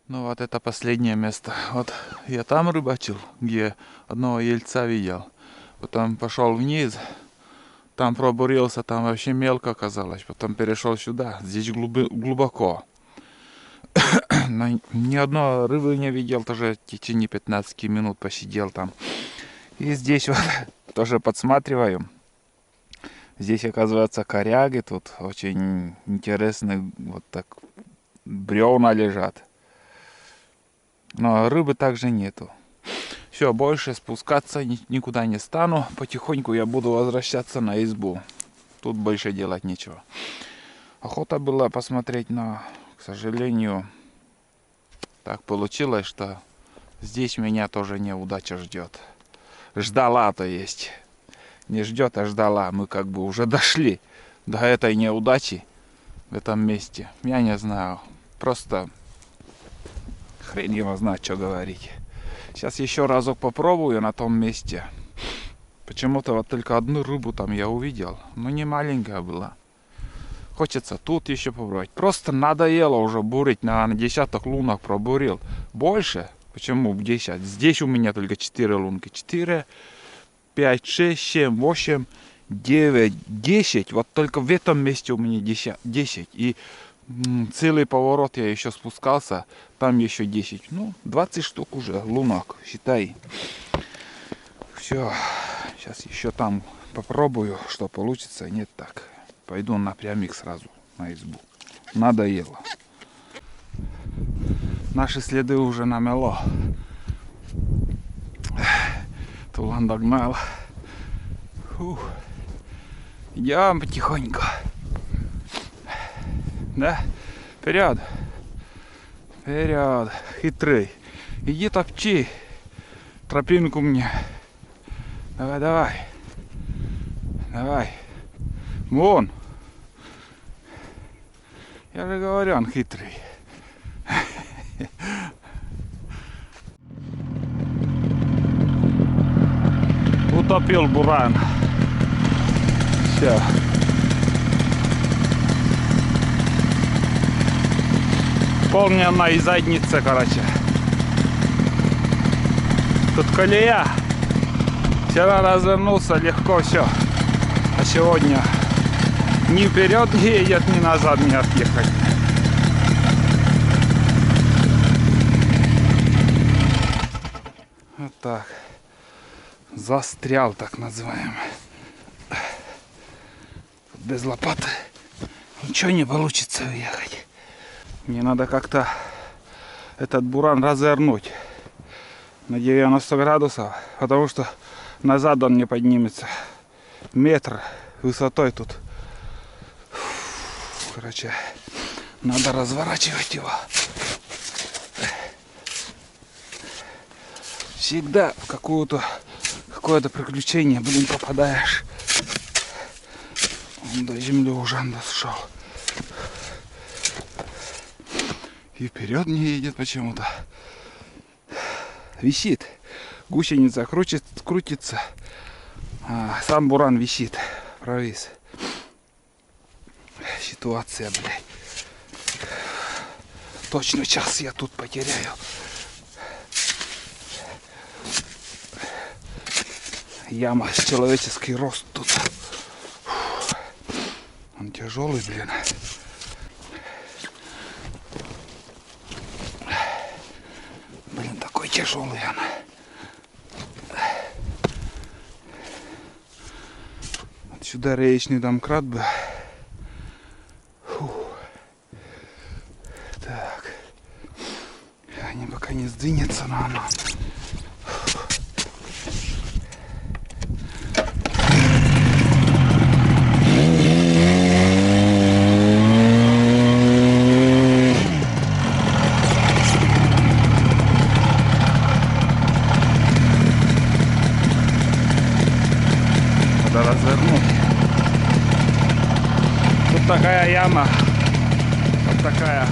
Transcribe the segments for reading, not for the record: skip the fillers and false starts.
Ну вот это последнее место. Вот я там рыбачил, где одного ельца видел. Потом пошел вниз, там пробурился, там вообще мелко оказалось. Потом перешел сюда, здесь глубоко. Но ни одной рыбы не видел, тоже в течение 15 минут посидел там. И здесь вот тоже подсматриваю. Здесь, оказывается, коряги тут очень интересные, вот так бревна лежат. Но рыбы также нету. Все, больше спускаться никуда не стану. Потихоньку я буду возвращаться на избу. Тут больше делать нечего. Охота была посмотреть, но, к сожалению, так получилось, что здесь меня тоже неудача ждет. Ждала, то есть. Не ждет, а ждала. Мы как бы уже дошли до этой неудачи в этом месте. Я не знаю. Просто хрен его знает, что говорить. Сейчас еще разок попробую на том месте. Почему-то вот только одну рыбу там я увидел. Но не маленькая была. Хочется тут еще попробовать. Просто надоело уже бурить. На десятых лунах пробурил. Больше? Почему 10? Здесь у меня только 4 лунки. 4, 5, 6, 7, 8, 9, 10. Вот только в этом месте у меня 10. И целый поворот я еще спускался. Там еще 10. Ну, 20 штук уже лунок. Считай. Все. Сейчас еще там попробую, что получится. Нет, так. Пойду напрямик сразу на избу. Надоело. Наши следы уже намело. Тулан догнал. Фух. Идем потихоньку. Да? Вперед. Вперед. Хитрый. Иди топчи тропинку мне. Давай, давай. Давай. Вон. Я же говорю, он хитрый. Утопил буран. Все. Полная задница, короче. Тут колея. Вчера развернулся легко все. А сегодня ни вперед не едет, ни назад не отъехать. Вот так. Застрял, так называемый. Без лопаты ничего не получится уехать. Мне надо как-то этот буран развернуть на 90 градусов, потому что назад он не поднимется. Метр высотой тут. Короче, надо разворачивать его. Всегда в какое-то приключение, блин, попадаешь. Он до земли уже дошел. И вперед не едет почему-то. Висит. Гусеница крутится. А сам буран висит. Провис. Ситуация, блядь. Точно час я тут потеряю. Яма с человеческий рост тут. Он тяжелый, блин. Блин, такой тяжелый он. Отсюда речный домкрат бы. Фу. Так. Они пока не сдвинется, но оно. Развернуть. Тут такая яма, вот такая.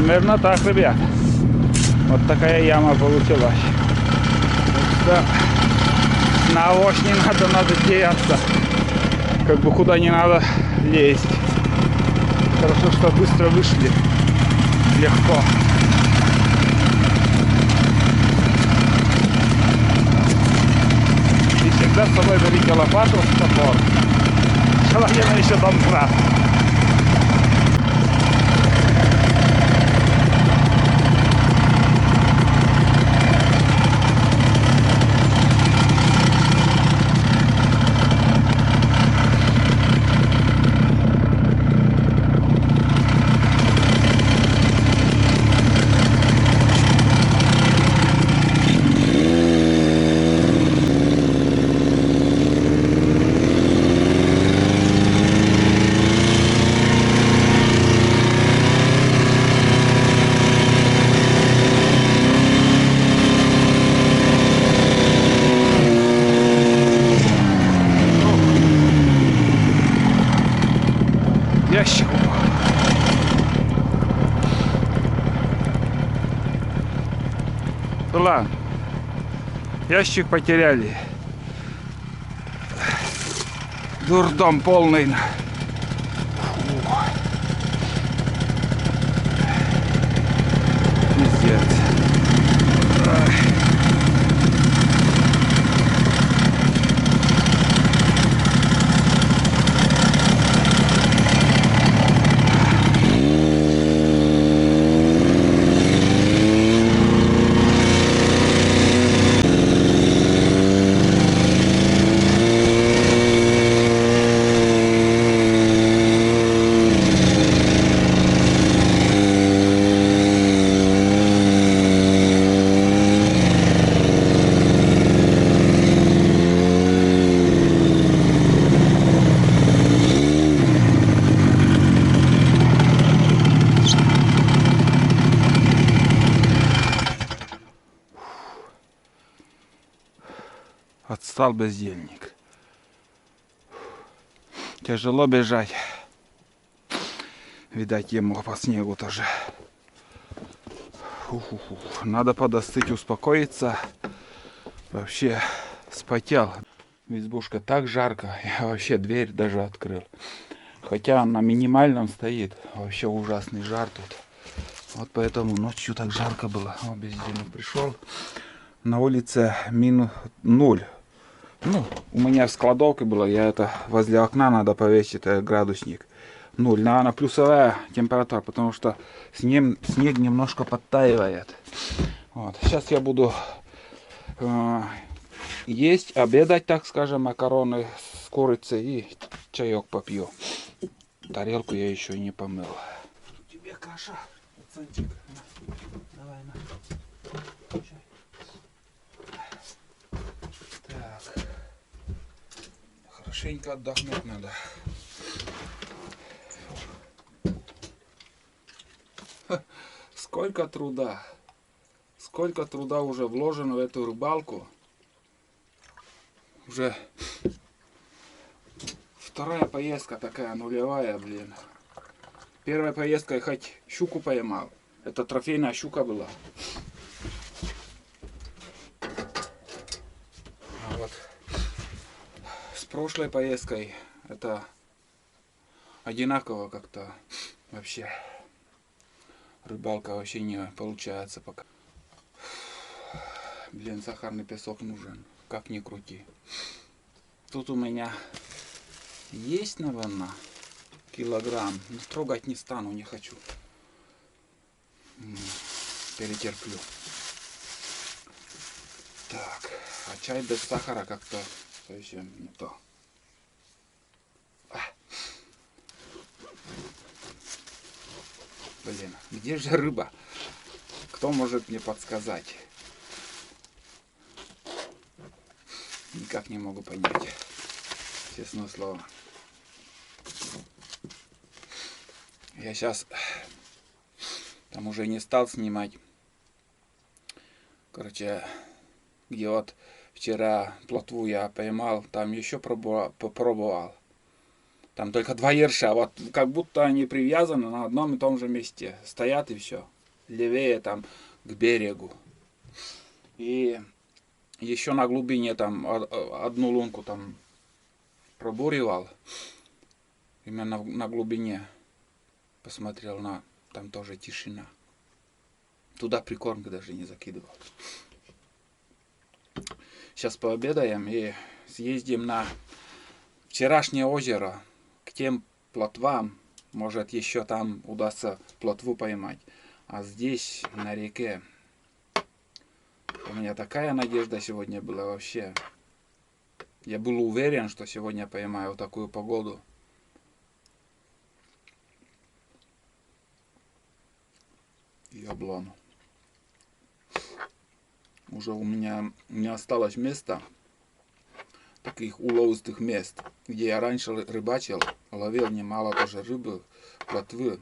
Примерно так, ребят. Вот такая яма получилась. Так что на авось не надо теряться. Как бы куда не надо лезть. Хорошо, что быстро вышли. Легко. И всегда с собой берите лопату, топор. Желательно еще домкрат. Ящик упал. Ладно. Ящик потеряли. Дурдом полный. Пиздец. Отстал бездельник. Тяжело бежать. Видать, ему по снегу тоже. Надо подостыть, успокоиться. Вообще спотел. В избушке так жарко. Я вообще дверь даже открыл. Хотя она на минимальном стоит. Вообще ужасный жар тут. Вот поэтому ночью так жарко было. О, бездельник пришел. На улице минус 0. Ну, у меня с кладовкой было, я это возле окна надо повесить, градусник. 0. Наверное, плюсовая температура, потому что снег немножко подтаивает. Вот. Сейчас я буду есть, обедать, так скажем, макароны с курицей и чаек попью. Тарелку я еще не помыл. Тебе каша, пацанчик. Давай, на. Так. Хорошенько отдохнуть надо. Сколько труда. Сколько труда уже вложено в эту рыбалку. Уже вторая поездка такая нулевая, блин. Первая поездка я хоть щуку поймал. Это трофейная щука была. А вот с прошлой поездкой это одинаково как-то вообще. Рыбалка вообще не получается пока. Блин, сахарный песок нужен. Как ни крути. Тут у меня есть, наверное, килограмм. Но трогать не стану, не хочу. Перетерплю. Так, а чай без сахара как-то совсем не то. Блин, где же рыба? Кто может мне подсказать? Никак не могу понять. Честное слово. Я сейчас там уже не стал снимать. Короче, где вот вчера плотву я поймал, там еще попробовал. Там только 2 ерша, вот как будто они привязаны на одном и том же месте. Стоят и все. левее там к берегу. И еще на глубине там одну лунку там пробуривал. Именно на глубине посмотрел на... Там тоже тишина. Туда прикормку даже не закидывал. Сейчас пообедаем и съездим на вчерашнее озеро. К тем плотвам. Может еще там удастся плотву поймать. А здесь на реке у меня такая надежда сегодня была вообще. Я был уверен, что сегодня поймаю такую погоду. И облом. Уже у меня не осталось места, таких уловистых мест, где я раньше рыбачил, ловил немало тоже рыбы, плотвы.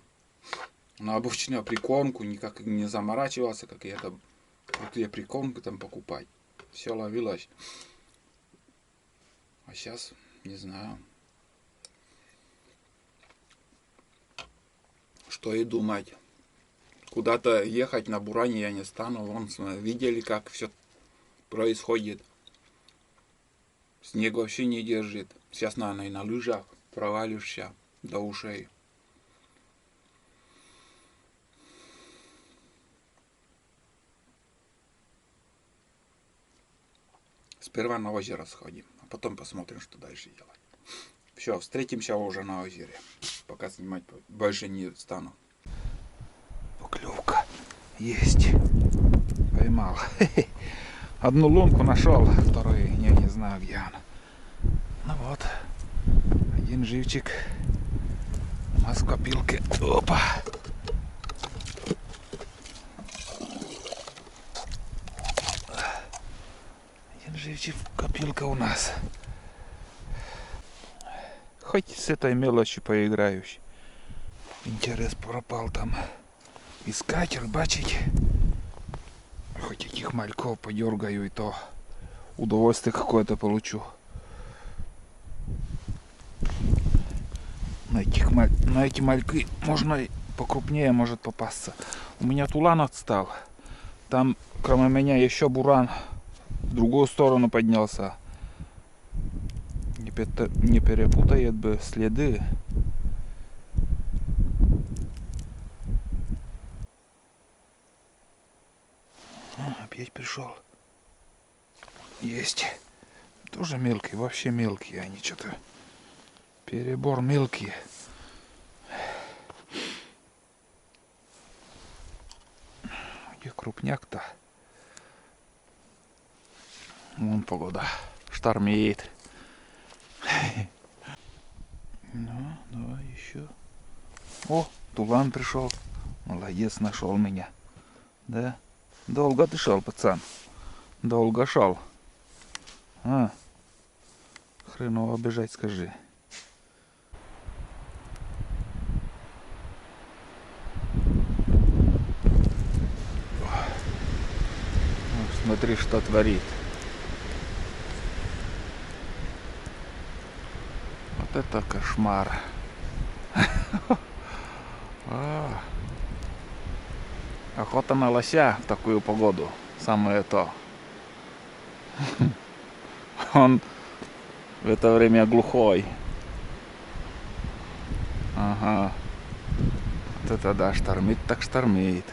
На обычную прикормку никак не заморачивался, какие-то крутые прикормки там покупать. Все ловилось. А сейчас не знаю, что и думать. Куда-то ехать на буране я не стану. Вон, видели, как все происходит. Снег вообще не держит. Сейчас, наверное, и на лыжах провалишься до ушей. Сперва на озеро сходим, а потом посмотрим, что дальше делать. Все, встретимся уже на озере. Пока снимать больше не стану. Поклевка есть. Поймал. Одну лунку нашел, вторую я не знаю, где она. Ну вот, один живчик. У нас в копилке. Опа! Один живчик, копилка у нас. Хоть с этой мелочью поиграюсь. Интерес пропал там. Искать, рыбачить. Хоть этих мальков подергаю, и то удовольствие какое-то получу. На эти мальки можно и покрупнее может попасться. У меня тулан отстал. Там кроме меня еще буран в другую сторону поднялся. Не перепутает бы следы. Опять пришел. Есть. Тоже мелкие, вообще мелкие. Они что-то перебор мелкие. Где крупняк-то? Вон погода. Штормеет. Ну, давай еще. О, тулан пришел. Молодец, нашел меня. Да? Долго ты шел, пацан. Долго шел. А. Хреново бежать, скажи. Смотри, что творит. Вот это кошмар. Охота на лося в такую погоду. Самое то. Он в это время глухой. Ага. Вот это да, штормит так штормит.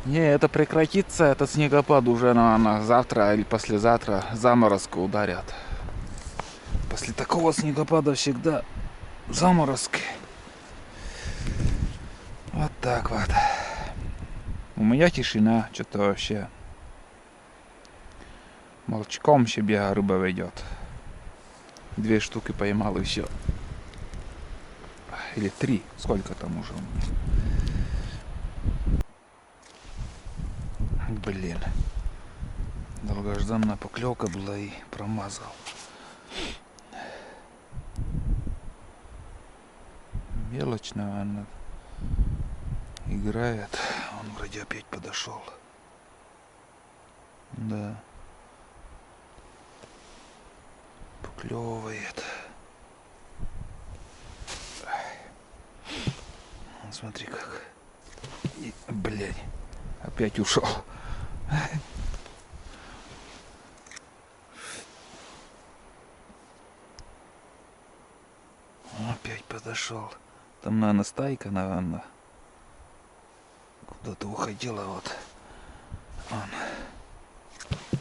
Не, это прекратится, этот снегопад уже на завтра или послезавтра заморозку ударят. После такого снегопада всегда заморозки. Вот так вот. У меня тишина, что-то вообще. Молчком себе рыба ведет. 2 штуки поймал и все. Или 3. Сколько там уже у меня? Блин. Долгожданная поклевка была и промазал. Мелочь, наверное, играет. Он вроде опять подошел. Да. Поклевывает. Смотри как. И, блядь, опять ушел. Опять подошел. Там, наверное, стайка, наверное. Куда-то уходила вот. Он.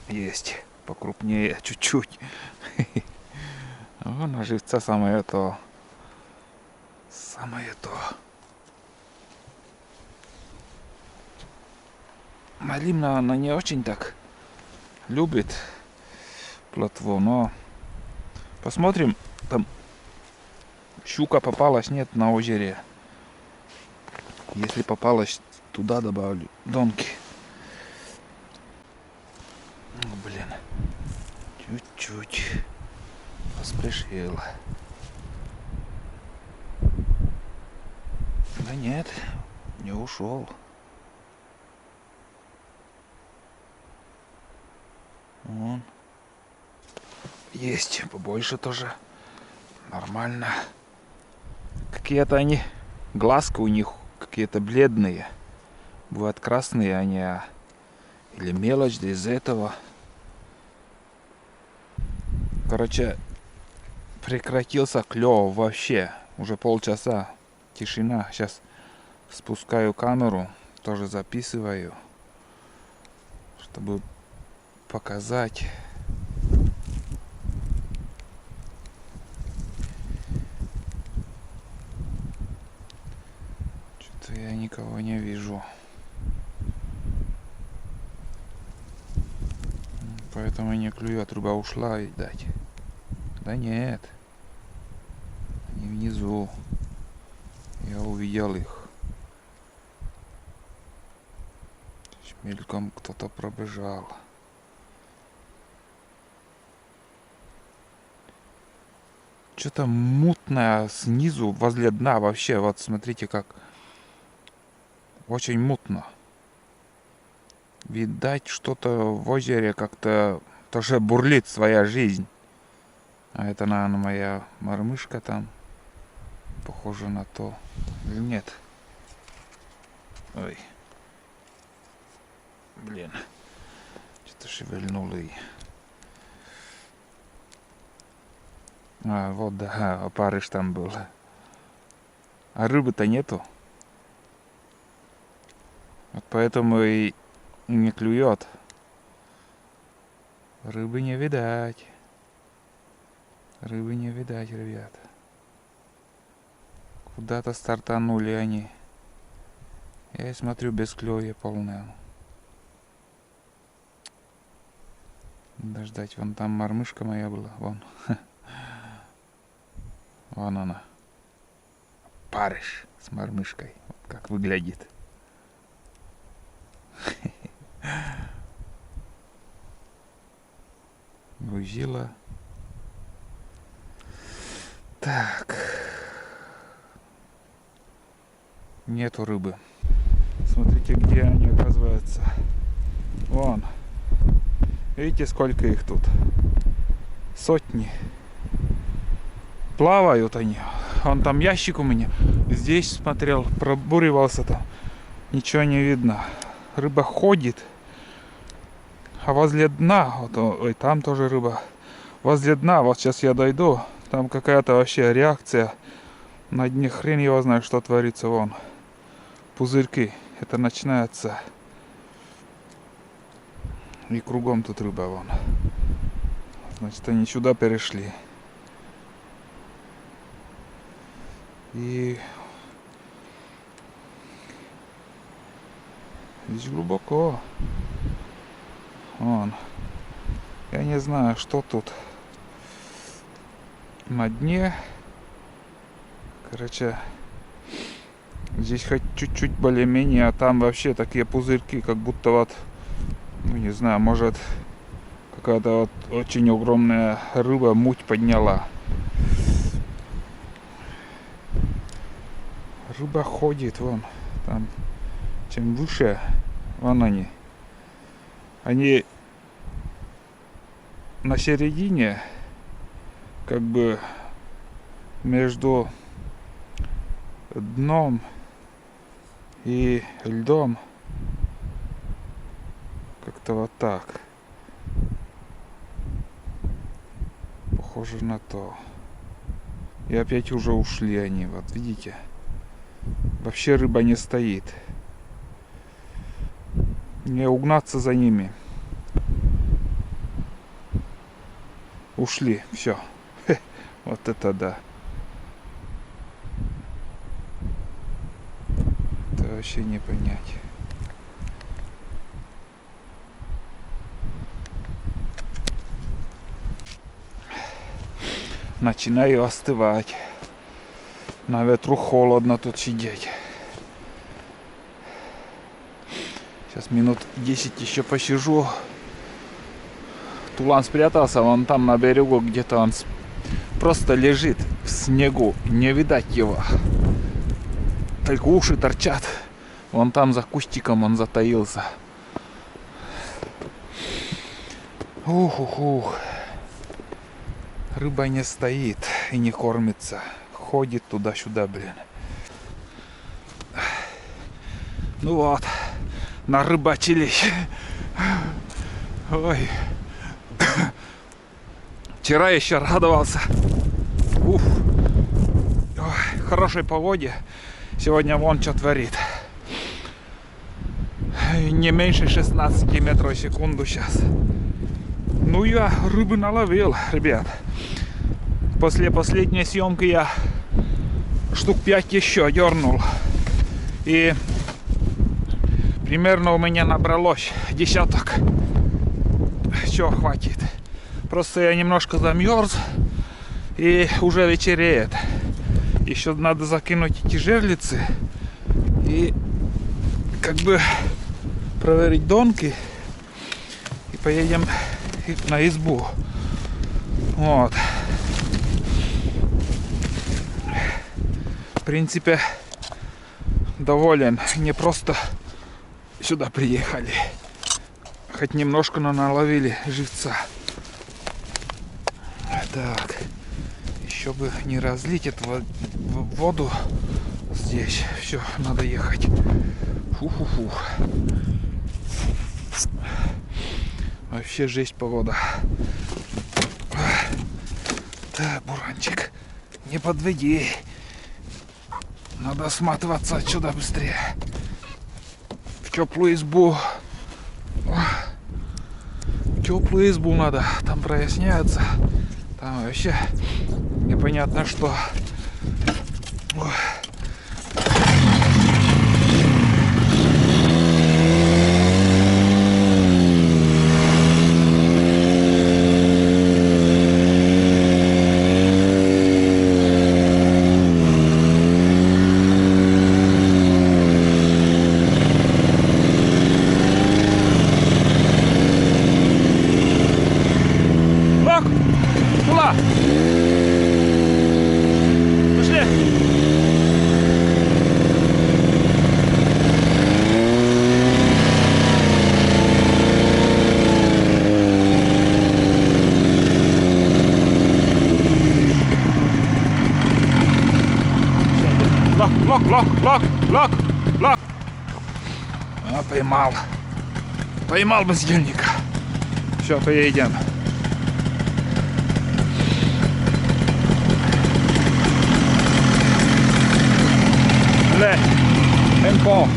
Есть. Покрупнее чуть-чуть. Вон, живца самое то. Самое то. Малина, она не очень так любит плотву, но посмотрим, там щука попалась, нет, на озере. Если попалась, туда добавлю донки. Блин, чуть-чуть поспешила. Да нет, не ушел. Вон. Есть побольше тоже. Нормально. Какие-то они, глазки у них какие-то бледные. Бывают красные они, или мелочь, да из этого. Короче, прекратился клёв вообще. Уже полчаса. Тишина. Сейчас спускаю камеру. Тоже записываю. Чтобы показать. Что-то я никого не вижу. Поэтому не клюет. Рыба ушла, видать. Да нет. Они внизу. Я увидел их. Мельком кто-то пробежал. Что-то мутное снизу, возле дна вообще. Вот смотрите, как очень мутно. Видать, что-то в озере как-то тоже бурлит своя жизнь. А это, наверное, моя мормышка там. Похоже на то. Или нет? Ой. Блин. Что-то шевельнул и... А, вот, да, опарыш там был. А рыбы-то нету. Вот поэтому и не клюет. Рыбы не видать. Рыбы не видать, ребята. Куда-то стартанули они. Я смотрю, без клёва полное. Дождать, вон там мормышка моя была, вон. Вон она. Парыш с мормышкой. Вот как выглядит. Грузила. Так. Нету рыбы. Смотрите, где они, оказываются. Вон. Видите, сколько их тут? Сотни. Плавают они. Вон там ящик у меня. Здесь смотрел, пробуривался там. Ничего не видно. Рыба ходит. А возле дна, вот, ой, там тоже рыба. Возле дна, вот сейчас я дойду. Там какая-то вообще реакция. На дне хрен его знает, что творится. Вон. Пузырьки. Это начинается. И кругом тут рыба, вон. Значит, они сюда перешли. И здесь глубоко. Вон. Я не знаю, что тут на дне. Короче, здесь хоть чуть-чуть более-менее, а там вообще такие пузырьки, как будто вот, ну не знаю, может какая-то вот очень огромная рыба муть подняла. Рыба ходит, вон, там, чем выше, вон они. Они на середине, как бы между дном и льдом. Как-то вот так. Похоже на то. И опять уже ушли они, вот видите. Вообще рыба не стоит. Не угнаться за ними. Ушли, все. Вот это да. Это вообще не понять. Начинаю остывать. На ветру холодно тут сидеть. Сейчас минут 10 еще посижу. Тулан спрятался вон там на берегу, где-то он просто лежит в снегу. Не видать его. Только уши торчат. Вон там за кустиком он затаился. Ух. Рыба не стоит и не кормится. Ходит туда-сюда, блин. Ну вот, нарыбачились. Ой. Вчера еще радовался. Уф. Ой, хорошей погоде. Сегодня вон что творит. Не меньше 16 метров в секунду сейчас. Ну я рыбы наловил, ребят. После последней съемки я штук 5 еще дернул. И примерно у меня набралось десяток. Все, хватит. Просто я немножко замерз. И уже вечереет. Еще надо закинуть эти жерлицы. И как бы проверить донки. И поедем на избу. Вот. В принципе, доволен. Не просто сюда приехали. Хоть немножко, но наловили живца. Так. Еще бы не разлить эту воду здесь. Все, надо ехать. Фу-фу-фу. Вообще жесть погода. Да, Буранчик, не подведи. Надо сматываться отсюда быстрее. В теплую избу. В теплую избу надо. Там проясняется. Там вообще непонятно что. Ой. Лок. А, поймал. Поймал бездельника. Все, поедем. Темпо.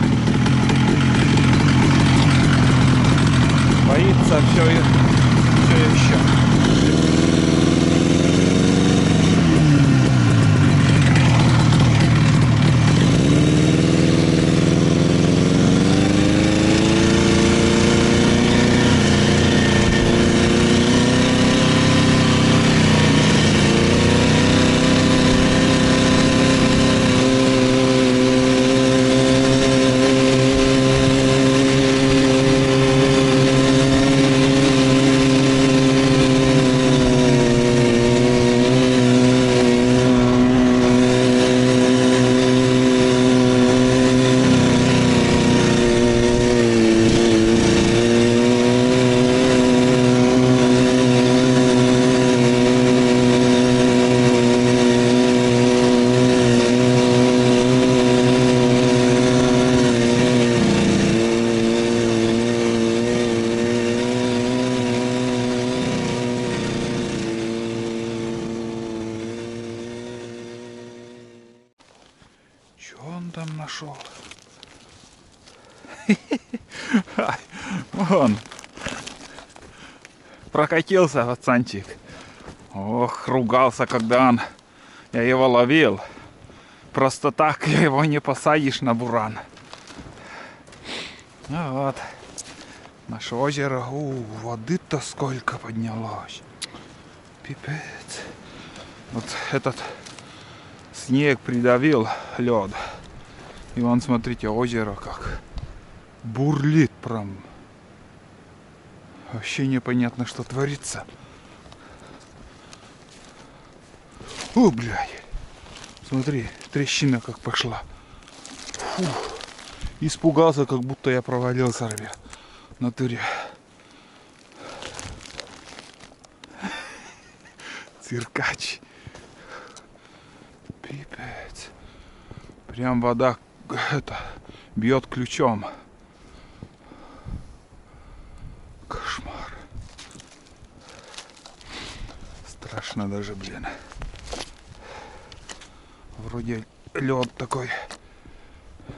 Боится все еще. там нашел? Вон. Прокатился пацанчик. Ох, ругался, когда я его ловил. Просто так его не посадишь на буран. Ну вот. Наше озеро. Воды-то сколько поднялось. Пипец. Вот этот снег придавил лед. И вон, смотрите, озеро как бурлит прям. Вообще непонятно, что творится. О, блядь. Смотри, трещина как пошла. Фу. Испугался, как будто я провалился, ребят. В натуре. Циркач. Пипец. Прям вода бьет ключом. Кошмар. Страшно даже, блин. Вроде лед такой.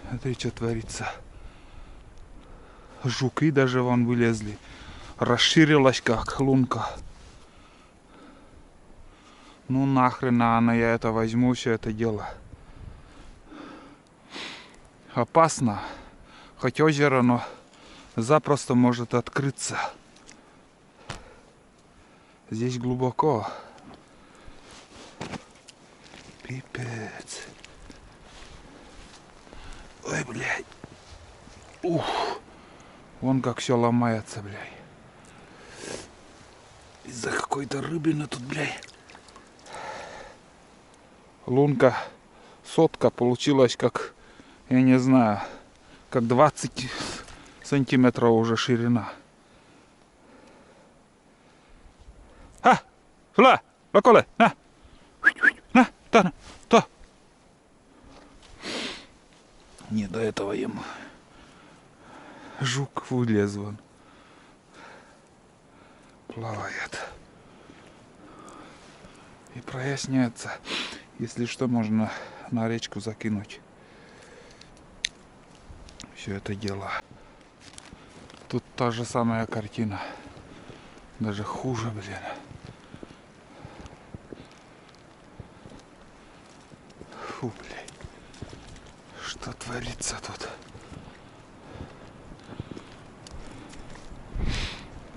Смотри, что творится. Жуки даже вон вылезли. Расширилась как лунка. Ну нахрен я это возьму, все это дело. Опасно. Хоть озеро, но запросто может открыться. Здесь глубоко. Пипец. Ой, блядь. Ух. Вон как все ломается, блядь. Из-за какой-то рыбины тут, блядь. Лунка сотка получилась как, я не знаю, как 20 сантиметров уже ширина. Фла, лаколе, на, то. Не до этого ему. Жук вылез вон. Плавает. И проясняется. Если что, можно на речку закинуть все это дело. Тут та же самая картина. Даже хуже, блин. Фу, блядь. Что творится тут?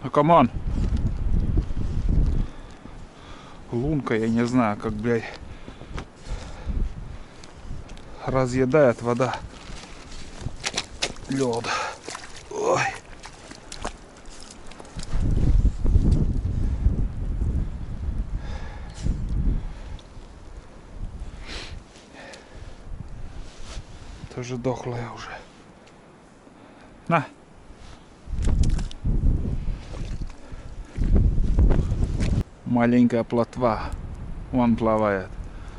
Ну, камон. Лунка, я не знаю, как, блядь, разъедает вода лед. Ой. Тоже дохлая уже. На. Маленькая плотва. Вон плавает.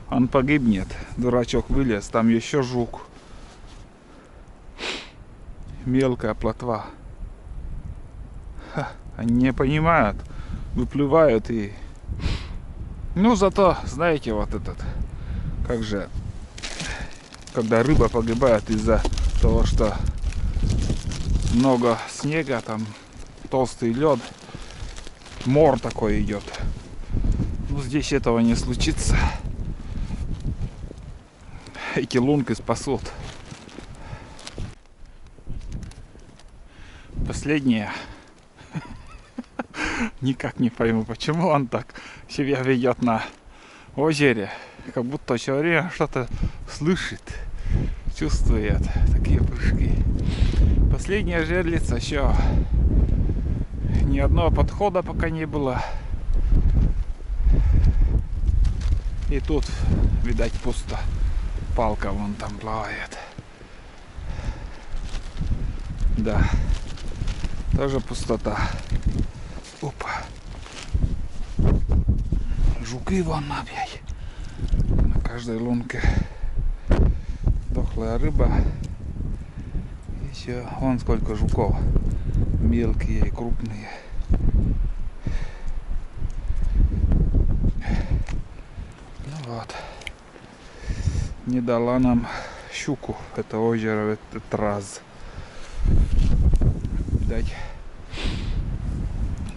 Он погибнет. Дурачок вылез. Там еще жук. Мелкая плотва. Они не понимают. Выплывают и... Ну, зато, знаете, вот этот... Как же... Когда рыба погибает из-за того, что много снега, там толстый лед, мор такой идет. Ну, здесь этого не случится. Эти лунки спасут. Последнее. Никак не пойму, почему он так себя ведет на озере. Как будто все время что-то слышит, чувствует. Такие прыжки. Последняя жерлица, еще ни одного подхода пока не было. И тут, видать, пусто. Палка вон там плавает. Да. Тоже пустота. Опа. Жуки вон опять. На каждой лунке дохлая рыба. И все. Вон сколько жуков. Мелкие и крупные. Ну вот. Не дала нам щуку. Это озеро, этот раз. Видать,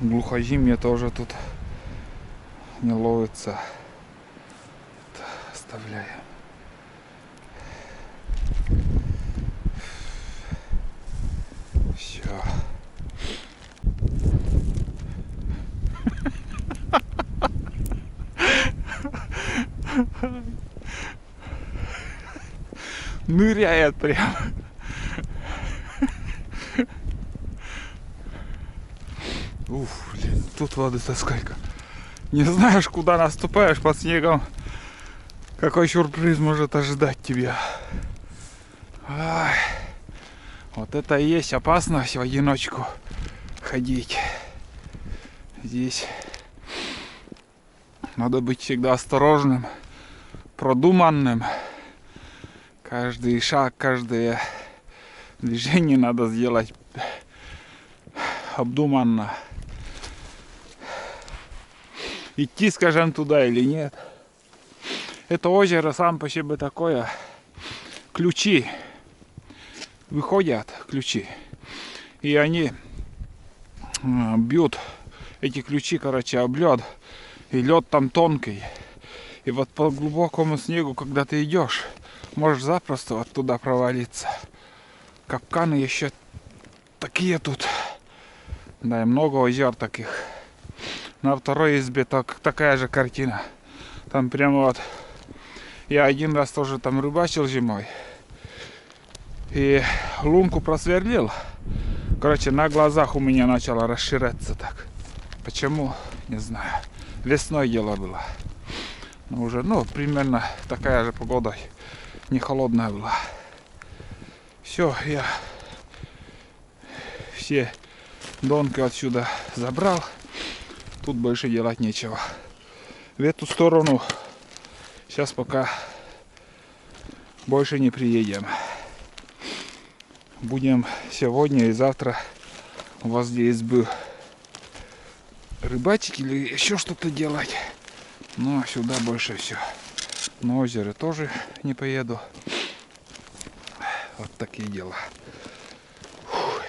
глухозимье тоже тут не ловится. Это оставляем. Все. Ныряет прям. Уф, блин, тут воды-то сколько. Не знаешь, куда наступаешь под снегом. Какой сюрприз может ожидать тебя. Ай, вот это и есть опасность в одиночку ходить. Здесь надо быть всегда осторожным, продуманным. Каждый шаг, каждое движение надо сделать обдуманно. Идти, скажем, туда или нет. Это озеро сам по себе такое. Ключи. Выходят ключи. И они бьют эти ключи, короче, об лед. И лед там тонкий. И вот по глубокому снегу, когда ты идешь, можешь запросто оттуда провалиться. Капканы еще такие тут. Да, и много озер таких. На второй избе такая же картина. Там прямо вот. Я один раз тоже там рыбачил зимой. И лунку просверлил. Короче, на глазах у меня начало расширяться так. Почему? Не знаю. Весной дело было. Но уже, примерно такая же погода. Не холодная была. Все, я все донки отсюда забрал. Тут больше делать нечего. В эту сторону сейчас пока больше не приедем. Будем сегодня и завтра возле избы рыбачить или еще что-то делать. Но сюда больше все. На озеро тоже не поеду. Вот такие дела. Фух.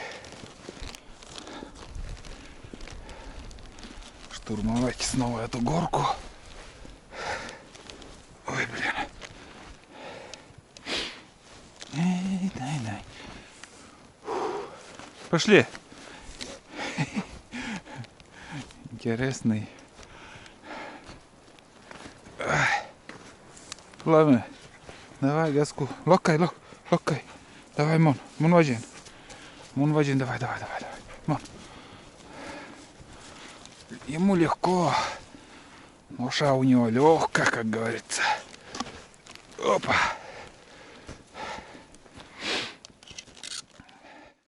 Штурмовать снова эту горку. Ой, блин. Дай. Пошли. Интересный. Ладно. Давай газку. Локай. Давай, Мон ваджин, давай. Мон. Ему легко. Ноша у него легкая, как говорится. Опа.